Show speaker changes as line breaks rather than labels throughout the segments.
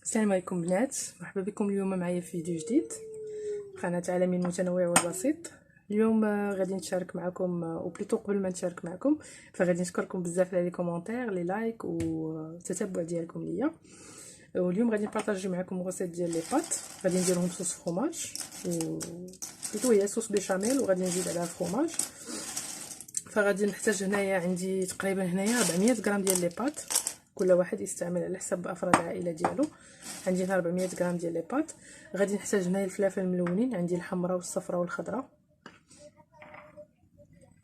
السلام عليكم بنات، مرحبا بكم اليوم معايا في فيديو جديد قناه عالمي المتنوع والبسيط. اليوم غادي نشارك معكم او بليتو قبل ما نشارك معكم فغادي نشكركم بزاف على لي كومونتير لي لايك والتتبع ديالكم ليا. واليوم غادي نبارطاجي معكم غوسيت ديال لي بات، غادي نديرهم صوص فروماج و بليتو هي صوص بيشاميل وغادي نزيد عليها فروماج. فغادي نحتاج هنايا عندي تقريبا هنايا 400 غرام ديال لي بات، كل واحد يستعمل على حسب افراد العائله ديالو. عندي هنا 400 غرام ديال لي بات. غادي نحتاج هنايا الفلافل الملونين، عندي الحمراء والصفراء والخضراء.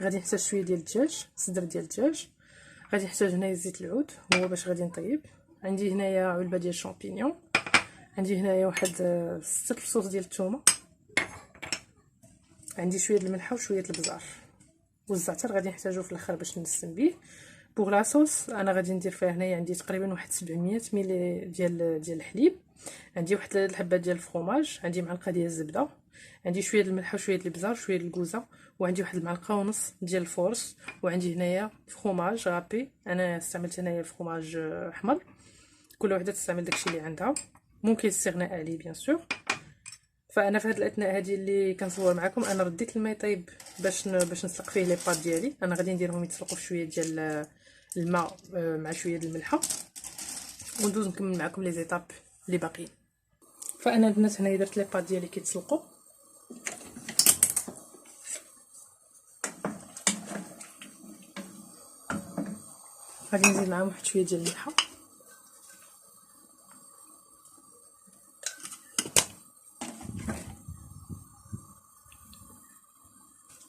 غادي نحتاج شويه ديال الدجاج، صدر ديال الدجاج. غادي نحتاج هنايا زيت العود هو باش غادي نطيب. عندي هنايا علبه ديال الشامبينيون. عندي هنايا واحد 6 فصوص ديال الثومه. عندي شويه الملح وشويه البزار والزعتر غادي نحتاجو في الاخر باش نسم به. بوغ لا صوص انا غادي ندير فيها هنايا عندي تقريبا واحد 700 ملي ديال الحليب. عندي واحد 3 الحبات ديال الفرomاج، عندي معلقه ديال الزبده، عندي شويه الملح وشويه البزار وشويه الكوزه، وعندي واحد المعلقه ونص ديال الفورس. وعندي هنايا فرomاج رابي، انا استعملت هنايا الفرomاج احمر. كل وحده تستعمل داكشي اللي عندها، ممكن الاستغناء عليه بيان سور. فانا في هذه الاثناء هذه اللي كنصور معكم انا رديت الماء طيب باش نسلق فيه لي بات ديالي. انا غادي نديرهم يتسلقوا في شويه ديال الماء مع شويه ديال الملح، وندوز نكمل معكم لي زيتاب اللي باقيين. فانا البنات هنايا درت لي بات ديالي كيتسلقوا. غادي نزيد معاهم واحد شويه ديال الملح.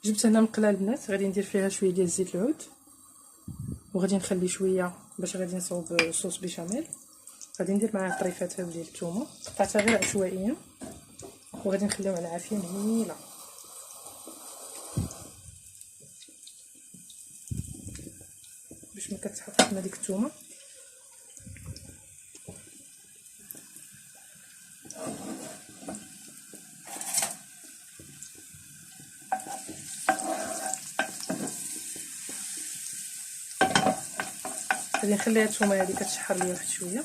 جبت هنا مقله البنات، غادي ندير فيها شويه ديال زيت العود، وغادي نخلي شويه باش غادي نصوب صوص بيشاميل. غادي ندير معاه طريفات ديال الثومه قطعتها غير عشوائيا، وغادي نخليهم على عافيه مهيله. باش ما كتحطش لنا ديك الثومه. غادي نخلي هاد الثومه هادي كتشحر ليا واحد شويه.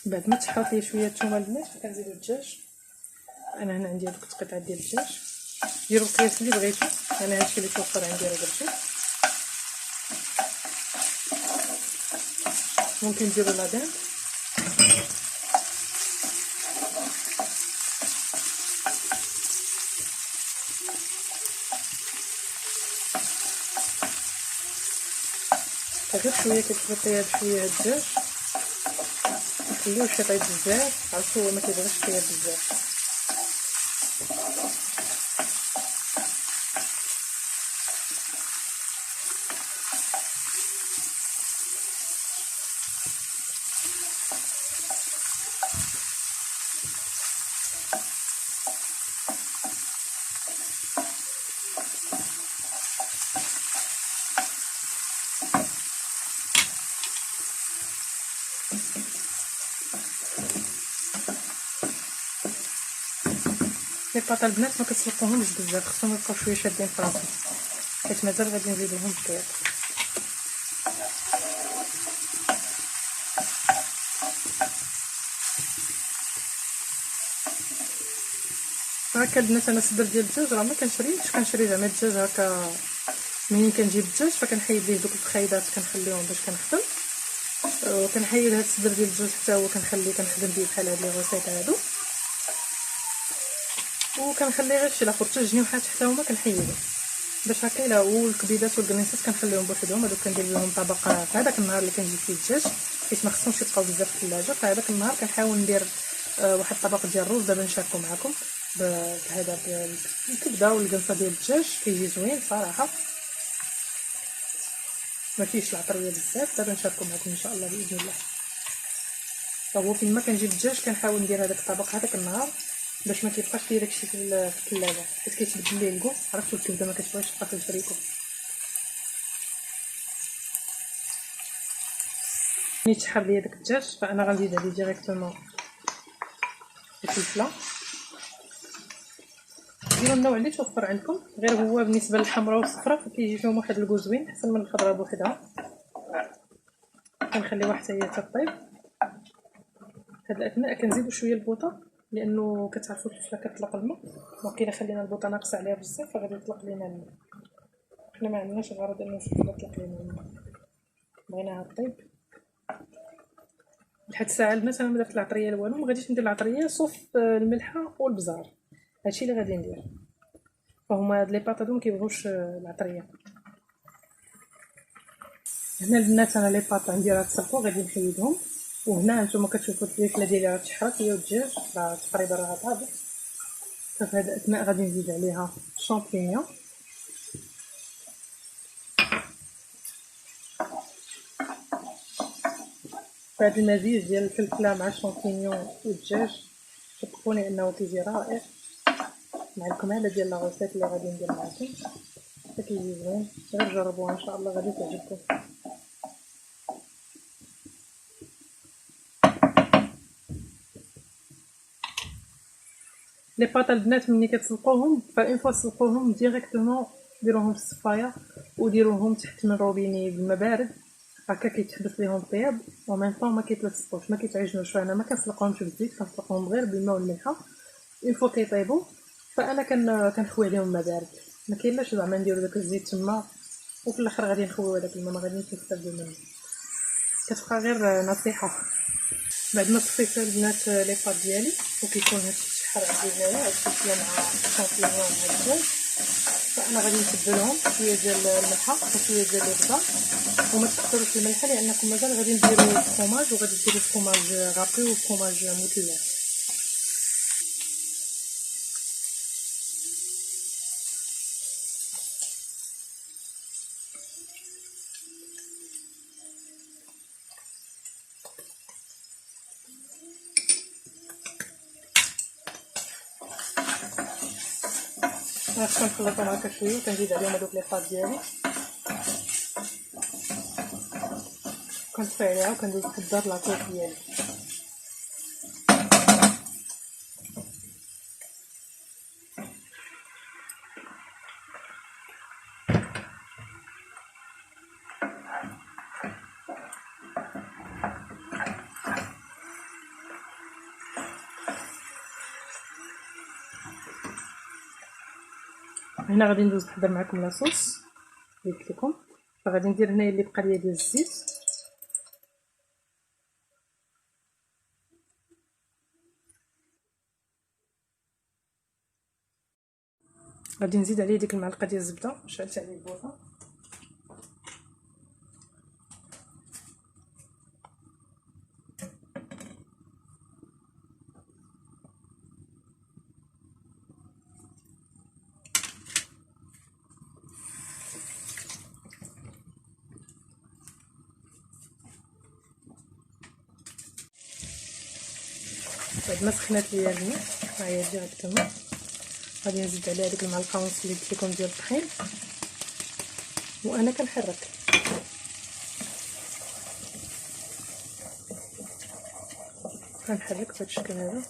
بعد ما تشحرت ليا شويه الثومه البنات كنزيدو الدجاج. انا هنا عندي هذوك القطع ديال الدجاج، ديروا القياس اللي بغيتو، انا هادشي اللي توفر عندي راه درتو. ممكن ديروا لادين. غير شويه كتغطيها بشويه الدجاج، خليوه يطيب بزاف، عرفتو هو ما كيبغيش يطيب بزاف. لي باط البنات ما كتسلقوهمش بزاف، خصهم يبقاو شويه شادين في راسهم حيت مازال غادي نزيدوهم بالطياب. هكا البنات انا الصدر ديال الدجاج راه ما كنشريش، كنشري زعما الدجاج هكا منين كنجيب الدجاج فكنحيد ليه دوك الفخيدات كنخليهم باش كنخدم، وكنحيد هاد الصدر ديال الدجاج حتى هو كنخدم به بحال هاد لي غوسيط هادو، وكنخلي غير شي لاخر حتى الجنيوحات حتى هما كنحيدهم باش هكا الا هو الكبيدات والكنيسات كنخليهم بوحدهم. هادوك كندير لهم طبقه في هذاك النهار اللي كنجيب فيه الدجاج حيت ما خصهمش يبقاو بزاف في الثلاجه. فهذاك النهار كنحاول ندير واحد الطبق ديال الرز دابا نشاركو معكم بهذا بالكبده والقنصه ديال الدجاج كيجي زوين صراحه، ما فيهش العطريه بزاف. دابا نشاركو معكم ان شاء الله باذن الله. هو فين ما كنجيب الدجاج كنحاول ندير هذاك الطبق هذاك النهار باش ما كيبقاش فيه داكشي في الثلاجه، حيت كيتبدل ليه الكو. عرفتوا الكبده ما كتبغيش تبقى في الفريكو. ملي تشحر ليا داك الدجاج فانا غنزيد عليه ديريكتومون الفلفله. ديروا النوع اللي توفر عندكم، غير هو بالنسبه للحمراء والصفراء فكيجي فيهم واحد الكو زوين احسن من الخضراء بوحدها. كنخليوها حتى هي تطيب. هاد الاثناء كنزيدو شويه البوطه لانه كتعرفوا الفلفله كتطلق الماء، دونك الا خلينا البوطه ناقصه عليها بزاف فغادي يطلق لينا الماء. حنا ما عندناش الغرض انه الفلفله تطلق لينا الماء، بغيناها طيب. لحد الساعه مثلا ما درت العطريه لا والو، ما غاديش ندير العطريه صوف الملحه والبزار. هادشي اللي غادي ندير. فهما هاد لي باط هادو مكيبغوش العطريه. هنا البنات انا لي باط عندي راه تصفوا غادي نحيدهم. وهنا نتوما كتشوفوا الفلفله ديالي راه تشحرات هي والدجاج راه تقريبا راه طابت. ففي هذا الاثناء غادي نزيد عليها الشامبينيون. فهاد المزيج ديال الفلفله مع الشامبينيون والدجاج صدقوني انه كيجي رائع مع الكماله ديال لاغوسيت اللي غادي ندير معكم. كيجي زوين، غير جربوها ان شاء الله غادي تعجبكم. لي باط البنات ملي كتسلقوهم فاين فوا تسلقوهم ديريكتومون ديروهم في الصفايه وديروهم تحت من روبيني بالماء بارد، هكا كيتحبس ليهم الطياب ومن طون ما كيتلصقوش ما كيتعجنوش. انا ما كنسلقهمش بالزيت، كنسلقهم غير بالماء والملحه. اين فوا كيطيبوا فانا كنخوي عليهم الماء بارد. ما كاينلاش زعما نديرو داك الزيت تما وفي الاخر غادي نخويو هذاك الماء، ما غاديش نستافدو منه. كتبقى غير نصيحه. بعد ما صفيت البنات لي باط ديالي وكيكون هادشي شحال عندي هنايا الفلفله مع الشامبينيون مع الدجاج، فانا غادي نتبلهم شويه ديال الملحه وشويه ديال البزار. وما تكثروش الملحه لانكم مازال غادي نديروا الفرomاج وغادي ديروا الفرomاج غابي والفرomاج مثلث. كنخلطهم هكا شويه وكنزيد عليهم هذوك لي باط ديالي. كنطفي عليها وكندوز نحضر لاكوط ديالي. هنا غادي ندوز نحضر معكم لاصوص اللي قلت لكم. فغادي ندير هنايا اللي بقى ليا ديال الزيت، غادي نزيد عليه ديك المعلقه ديال الزبده، شعلت عليه البوطه. بعد ما سخنات ليا الماء هاهي ديريكتومون غادي نزيد عليها ديك المعلقه ونص اللي قلت لكم ديال الطحين وانا كنحرك. كنحرك بهذا الشكل هذا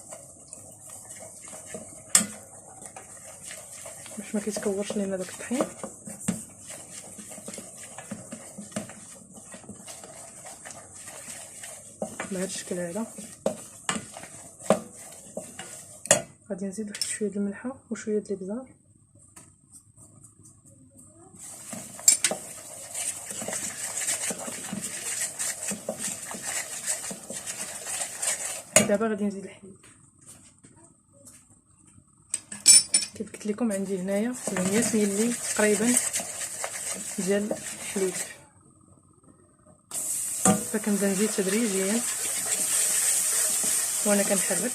باش ما كيتكورش لينا داك الطحين. بهذا الشكل هذا غادي نزيد واحد شويه د الملحه وشويه د الابزار. دابا غادي نزيد الحليب. كيف قلت لكم عندي هنايا 700 ملي تقريبا ديال الحليب، فكنبدا نزيد تدريجيا وانا كنحرك.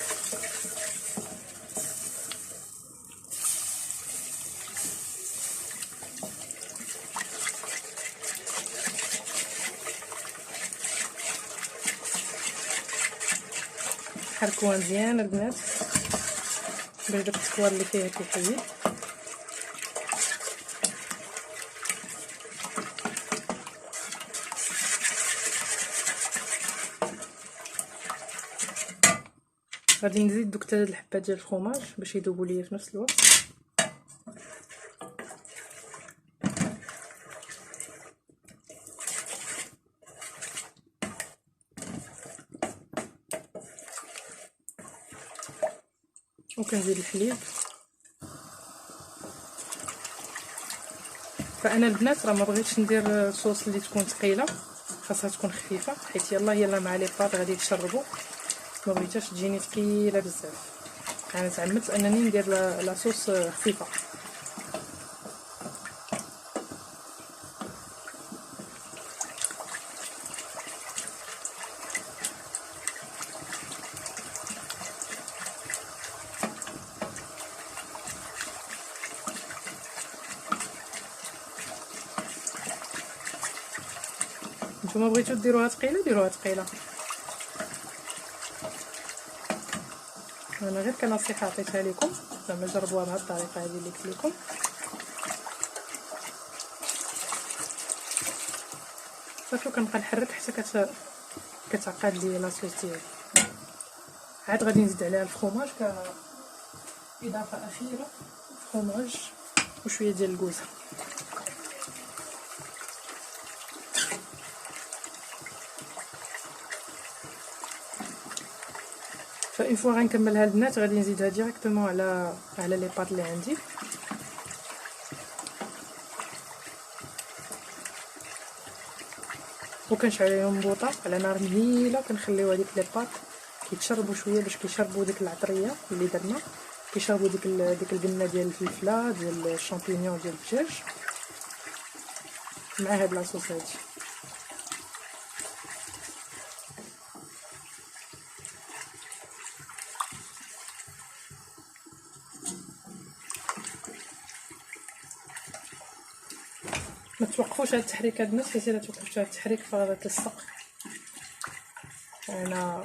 نحركوها مزيان البنات باش داك التكوار اللي فيها كيحيد. غادي نزيد دوك 3 الحبات ديال الفرomاج باش يذوبوا ليا في نفس الوقت. وكنزيد الحليب. فانا البنات راه ما بغيتش ندير صوص اللي تكون ثقيله، خاصها تكون خفيفه، حيت يلا مع لي باط غادي تشربوا، ما بغيتهاش تجيني ثقيله بزاف. انا تعمدت انني ندير لا صوص خفيفه. نتوما بغيتو ديروها ثقيله ديروها ثقيله، انا غير كنصيحه عطيتها لكم زعما جربوها بهذه الطريقه هذه اللي قلت لكم. صافي وكنبقى نحرك حتى كتعقد لي لاصوص ديالي. عاد غادي نزيد عليها الفرomاج كاضافه اخيره، فرomاج وشويه ديال الكوزه. فاين فوا غنكملها البنات غادي نزيدها ديريكتومون على لي باط اللي عندي. وكنشعلهم بوطه على نار مهيله، وكنخليو هذيك لي باط كيتشربوا شويه باش كيشربوا ديك العطريه اللي درنا، كيشربوا ديك القنه ديال الفلفله ديال الشامبينيون ديال الدجاج مع هاد لاصوص هادي. ما توقفوش هاد التحريك البنات، حيت الا توقفتوا هاد التحريك فغادي تلصق. انا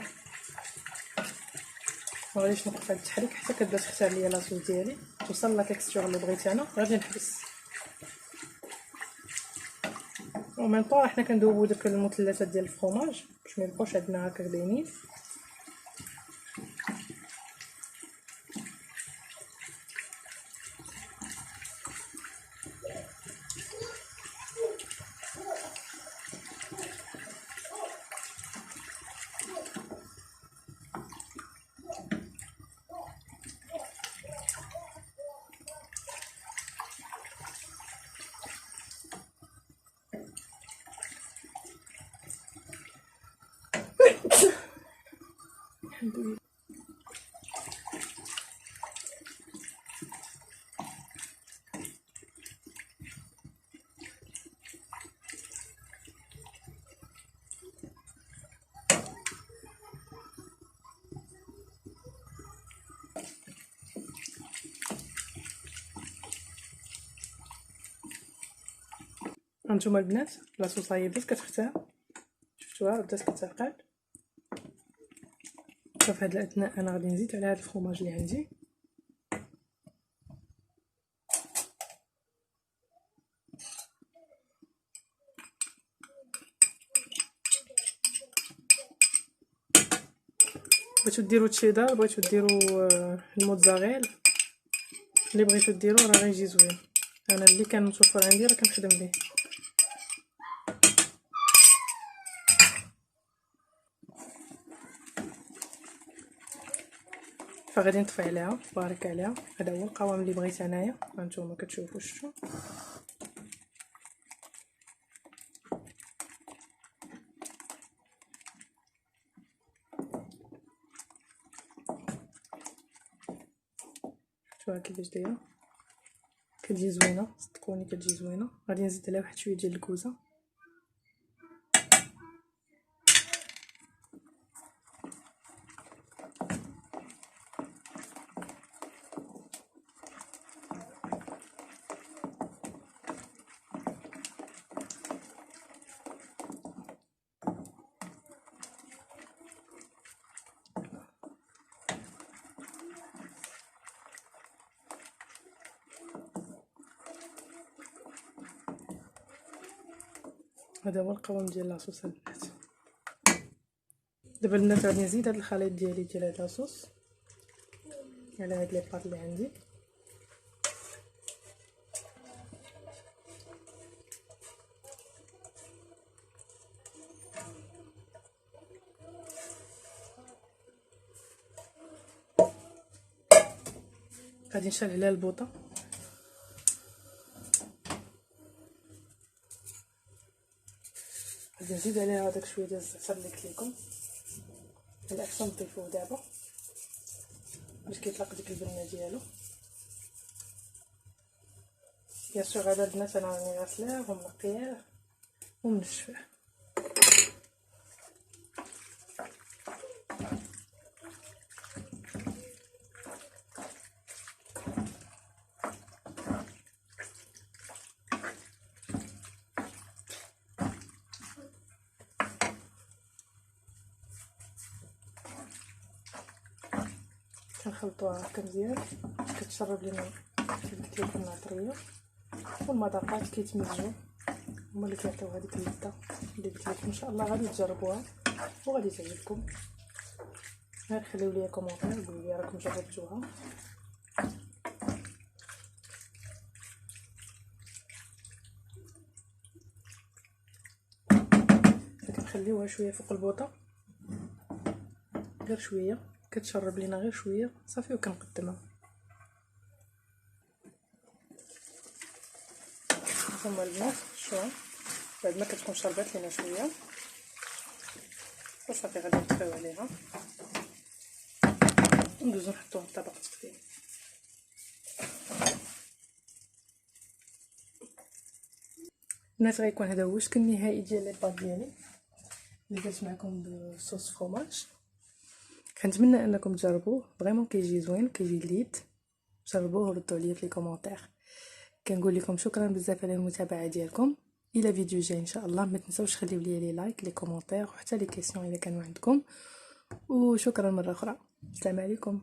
ما غاديش نوقف هاد التحريك حتى كتبدا تختار ليا لاصوص ديالي توصل لا تيكستور اللي بغيت انا، غادي نحبس. ومن طون حنا كندوبو داك المثلثات ديال الفرomاج باش ما يبقاوش عندنا هكا باينين. الحمد لله. هانتوما البنات لاصوص هي بدات كتختار، شفتوها بدات كتعقد. ففي هاد الاثناء انا غادي نزيد على هاد الفرomاج اللي عندي. بغيتو ديروا تشيدر، بغيتو ديروا الموتزاريلا، اللي بغيتو ديروا راه غيجي زوين. انا اللي كان متوفر عندي راه كنخدم به. فغادي نطفي عليها بارك عليها. هذا هو القوام اللي بغيت انايا، هانتوما كتشوفوا شفتوا. شوفوا كيفاش دايره، كتجي زوينه صدقوني كتجي زوينه. غادي نزيد عليها واحد شويه ديال الكوزه. هذا هو القوام ديال لاصوص البنات. دابا البنات غادي نزيد هذا الخليط ديالي ديال هاد لاصوص على هاد لي بلاط اللي عندي. غادي نشعل عليها البوطه، غادي نزيد عليها هذاك شويه ديال الزعتر اللي قلت لكم، الاحسن نضيفوه دابا باش كيطلق ديك البنه ديالو. يا سور هذا البنات انا راني غاسلاه ومنقياه ومنشفاه. كنخلطوها هكا مزيان، كتشرب لينا كيف قلت لكم العطريه، والمذاقات كيتمزجوا هما اللي كيعطيو هذيك اللذه اللي قلت لكم. ان شاء الله غادي تجربوها وغادي تعجبكم. غير خليو لي كومونتير قولوا لي راكم جربتوها. كنخليوها شويه فوق البوطه، غير شويه كتشرب لينا غير شويه صافي وكنقدمها. هما البنات شويه بعد ما كتكون شربات لينا شويه وصافي غادي نطفيو عليها وندوزو نحطوها في طبق تقديم. البنات غيكون هذا هو الشكل النهائي ديال لي باط ديالي اللي درت معكم بصوص فروماج. كنتمنى انكم تجربوه، فريمون كيجي زوين وكيجي لذيذ. جربوه وردوا عليا في لي كومونتير. كنقول لكم شكرا بزاف على المتابعه ديالكم. الى فيديو جاي ان شاء الله. ما تنساوش خليو لي لي لايك لي كومونتير وحتى لي كيسيون اذا كانوا عندكم. وشكرا مره اخرى. السلام عليكم.